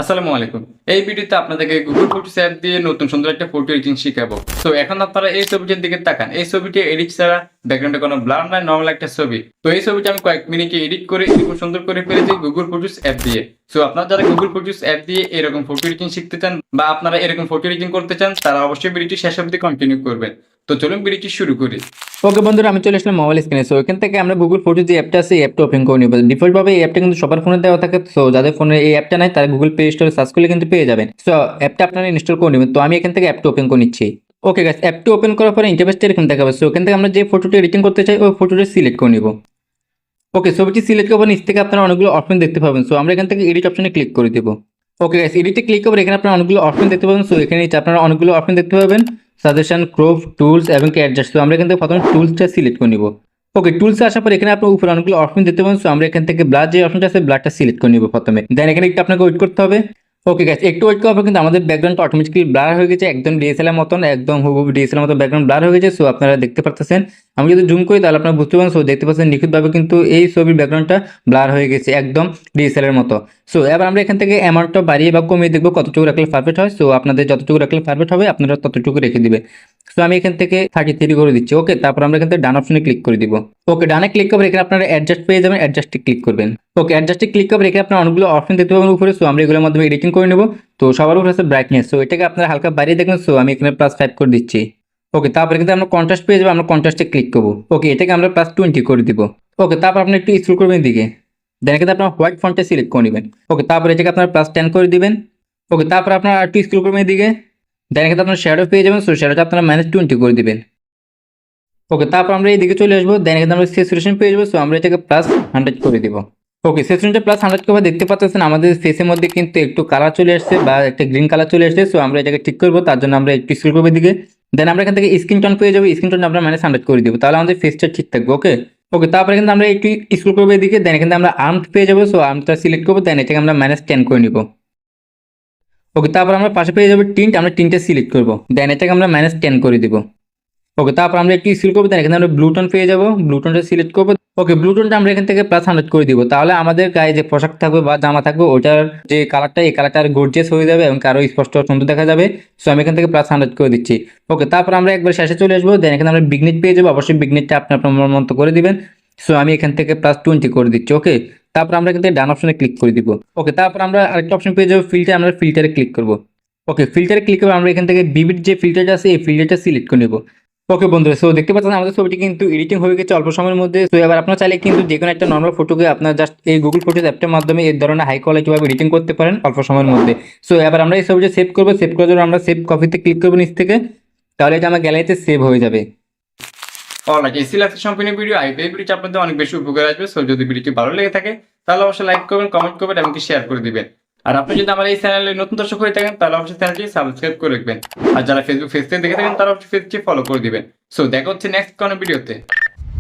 আসসালামু আলাইকুম। এই ভিডিওতে আপনাদেরকে গুগল ফটোস অ্যাপ দিয়ে নতুন সুন্দর একটা ফটো এডিটিং শিখাবো। তো এখন আপনারা এই ছবিটির দিকে তাকান। এই ছবিটি এডিট ছাড়া ব্যাকগ্রাউন্ডে কোনো ব্লার নাই, নরমাল একটা ছবি। তো এই ছবিটি আমি কয়েক মিনিটে এডিট করে এরকম সুন্দর করে ফেলেছি গুগল ফটোস অ্যাপ দিয়ে। সো আপনারা যারা গুগল ফটোস অ্যাপ দিয়ে এরকম ফটো এডিটিং শিখতে চান বা আপনারা এরকম ফটো এডিটিং করতে চান, তারা অবশ্যই ভিডিওটি শেষ অবধি কন্টিনিউ করবেন। তো চলুন ভিডিওটি শুরু করি। ওকে বন্ধুরা, আমি চলে আসলাম মোবাইল স্ক্রিনে। সো এখান থেকে আমরা গুগল ফটো যে অ্যাপটা আছে এই অ্যাপটা ওপেন করে নিব। ডিফল্ট ভাবে এই অ্যাপটা কিন্তু সবার ফোনে দেওয়া থাকে। সো যাদের ফোনে এই অ্যাপটা নাই তারা গুগল প্লে স্টোরে সার্চ করলে কিন্তু পেয়ে যাবেন। সো অ্যাপটা আপনারা ইনস্টল করে নেবেন। তো আমি এখান থেকে অ্যাপটা ওপেন করে নিচ্ছি। ওকে গাইস, অ্যাপটা ওপেন করার পরে ইন্টারফেসটা এরকম দেখাবে। সো এখান থেকে আমরা যে ফটোটা এডিটিং করতে চাই ওই ফটোটা সিলেক্ট করে নিব। ওকে, ছবিটি সিলেক্ট করার নিচ থেকে আপনারা অনেকগুলো অপশন দেখতে পাবেন। সো আমরা এখান থেকে এডিট অপশনে ক্লিক করে দেব। ওকে গাইস, এডিটে ক্লিক করে এখানে আপনারা অনেকগুলো অপশন দেখতে পাবেন। সো এখানে আপনারা অনেকগুলো অপশন দেখতে পাবেন, সাজেশন, ক্রপ, টুলস এবং অ্যাডজাস্ট। তো আমরা এখান থেকে প্রথমে টুলসটা সিলেক্ট করে নিব। ওকে, টুলসে আসার পর এখানে আপনার উপরে অনেকগুলো অপশন দেখতে পাবেন। সো আমরা এখান থেকে ব্লার যে অপশনটা আছে ব্লারটা সিলেক্ট করে নিব প্রথমে। দেন এখানে একটু আপনাকে ওয়েট করতে হবে। ওকে গাইস, একটু ওয়েট করার পর কিন্তু আমাদের ব্যাকগ্রাউন্ডটা অটোমেটিক্যালি ব্লার হয়ে গেছে, একদম ডিএসএলআর মতন, একদম হুবহু ডিএসএলআর মতো ব্যাকগ্রাউন্ড ব্লার হয়ে গেছে। সো আপনারা দেখতে পারতেছেন। আমি যদি জুম করি তাহলে আপনারা বুঝতে পারেন। সো দেখতে পাচ্ছেন নিখুঁতভাবে কিন্তু এই ছবির ব্যাকগ্রাউন্ডটা ব্লার হয়ে গেছে, একদম ডিএসএলআর মতো। সো এবার আমরা এখান থেকে অ্যামাউন্টটা বাড়িয়ে বা কমিয়ে দেখবো কতটুকু রাখলে পারফেক্ট হয়। সো আপনাদের যতটুকু রাখলে পারফেক্ট হবে আপনারা ততটুকু রেখে দিবে। সো আমি এখান থেকে 33 করে দিচ্ছি। ওকে, তারপর আমরা এখান থেকে ডান অপশনে ক্লিক করে দিব। ওকে, ডানে ক্লিক করবেন, এখানে আপনারা অ্যাডজাস্ট পেয়ে যাবেন, অ্যাডজাস্টে ক্লিক করবেন। ওকে, অ্যাডজাস্টে ক্লিক করবেন, এখানে আপনারা অনেকগুলো অপশন দেখতে পাবেন উপরে। সো আমরা এগুলোর মাধ্যমে এডিটিং করে নেব। তো সবার উপরে আছে ব্রাইটনেস। সো এটাকে আপনারা হালকা বাড়িয়ে দেখবেন। সো আমি এখানে +5 করে দিচ্ছি। ওকে, তারপরে কিন্তু আমরা কন্ট্রাস্ট পেয়ে যাবো, আমরা কন্ট্রাস্টে ক্লিক করবো। ওকে, এটাকে আমরা +20 করে দিব। ওকে, তারপর আপনি একটু স্ক্রল করবেন দিকে, দেন এখানে আপনার হোয়াইট ফন্টে সিলেক্ট করে নেবেন। ওকে, তারপর এটাকে আপনারা +10 করে দিবেন। ওকে, তারপর আপনারা একটু স্ক্রল করবেন দিকে, দেন এখানে আপনার শ্যাডো পেয়ে যাবেন। সো শ্যাডোটা আপনারা -20 করে দিবেন। ওকে, তারপর আমরা এইদিকে চলে আসবো, দেন এখানে আমরা স্যাচুরেশন পেয়ে যাবো। সো আমরা এটাকে +100 করে দিব। ওকে, স্যাচুরেশনটা +100 করে দেখতে পাচ্ছেন আমাদের ফেসের মধ্যে কিন্তু একটু কালার চলে আসছে বা একটা গ্রিন কালার চলে আসছে। সো আমরা এটাকে ঠিক করবো, তার জন্য আমরা একটু স্ক্রল করবো দিকে, দেন আমরা এখান থেকে স্ক্রিন টোন পেয়ে যাবো। স্ক্রিন টোন আমরা -100 করে দিব, তাহলে আমাদের ফেসটা ঠিক থাকবে। ওকে ওকে, তারপরে কিন্তু আমরা একটু স্ক্রল করবো এদিকে, দেন এখানে আমরা আর্ম পেয়ে যাবো। সো আর্মটা সিলেক্ট করবো, দেন এটাকে আমরা -10 করে নিব। ওকে, তারপর আমরা পাশে পেয়ে যাবো টিন্ট, আমরা টিন্টটা সিলেক্ট করবো, দেন এটাকে আমরা -10 করে দিব। ওকে, তারপর আমরা একটু স্ক্রল করবো, দেন এখানে আমরা ব্লু টোন পেয়ে যাবো, ব্লু টোনটা সিলেক্ট করবো। ওকে, ব্লু টোনটা আমরা এখান থেকে +100 করে দিব, তাহলে আমাদের গায়ে যে পোশাক থাকবে বা জামা থাকবে ওটার যে কালারটা এই কালারটা আর গর্জিয়াস হয়ে যাবে এবং আরো স্পষ্ট সুন্দর দেখা যাবে। সো আমি এখান থেকে +100 করে দিচ্ছি। ওকে, তারপর আমরা একবার শেষে চলে আসবো, দেন এখানে আমরা বিগনেট পেয়ে যাবো। অবশ্যই বিগনেটটা আপনি আপনার মন মতো করে দিবেন। সো আমি এখান থেকে +20 করে দিচ্ছি। ওকে, তারপর আমরা এখান থেকে ডান অপশনে ক্লিক করে দিব। ওকে, তারপর আমরা আরেকটা অপশন পেয়ে যাবো ফিল্টার, আমরা ফিল্টারে ক্লিক করবো। ওকে, ফিল্টারে ক্লিক করে আমরা এখান থেকে বিবির যে ফিল্টারটা আছে এই ফিল্টারটা সিলেক্ট করে নেবো। ওকে বন্ধুরা, সো দেখতে পাচ্ছেন আমাদের ছবিটি কিন্তু এডিটিং হয়ে গেছে অল্প সময়ের মধ্যে। তো এবার আপনারা চাইলে কিন্তু যে কোনো একটা নর্মাল ফটোকে আপনার জাস্ট এই গুগল ফটোস অ্যাপটার মাধ্যমে এই ধরনের হাই কোয়ালিটি ভাবে এডিটিং করতে পারেন অল্প সময়ের মধ্যে। সো এবার আমরা এই ছবিটা সেভ করবো। সেভ করার জন্য আমরা সেভ কপিতে ক্লিক করবো নিচ থেকে, তাহলে এটা আমার গ্যালারিতে সেভ হয়ে যাবে। অলরাইট, এই সিলেকশন সম্পূর্ণ ভিডিও এই ভিডিওটি আপনাদের অনেক বেশি উপকার আসবে। সো যদি ভিডিওটি ভালো লেগে থাকে তাহলে অবশ্যই লাইক করবেন, কমেন্ট করবেন এবং শেয়ার করে দিবেন। আর আপনি যদি আমার এই চ্যানেলে নতুন দর্শক হয়ে থাকেন তাহলে অবশ্যই চ্যানেলটি সাবস্ক্রাইব করে রাখবেন। আর যারা ফেসবুক পেজ থেকে দেখে থাকেন তারা অবশ্যই পেজটি ফলো করে দিবেন। সো দেখা হচ্ছে নেক্সট কোনো ভিডিওতে।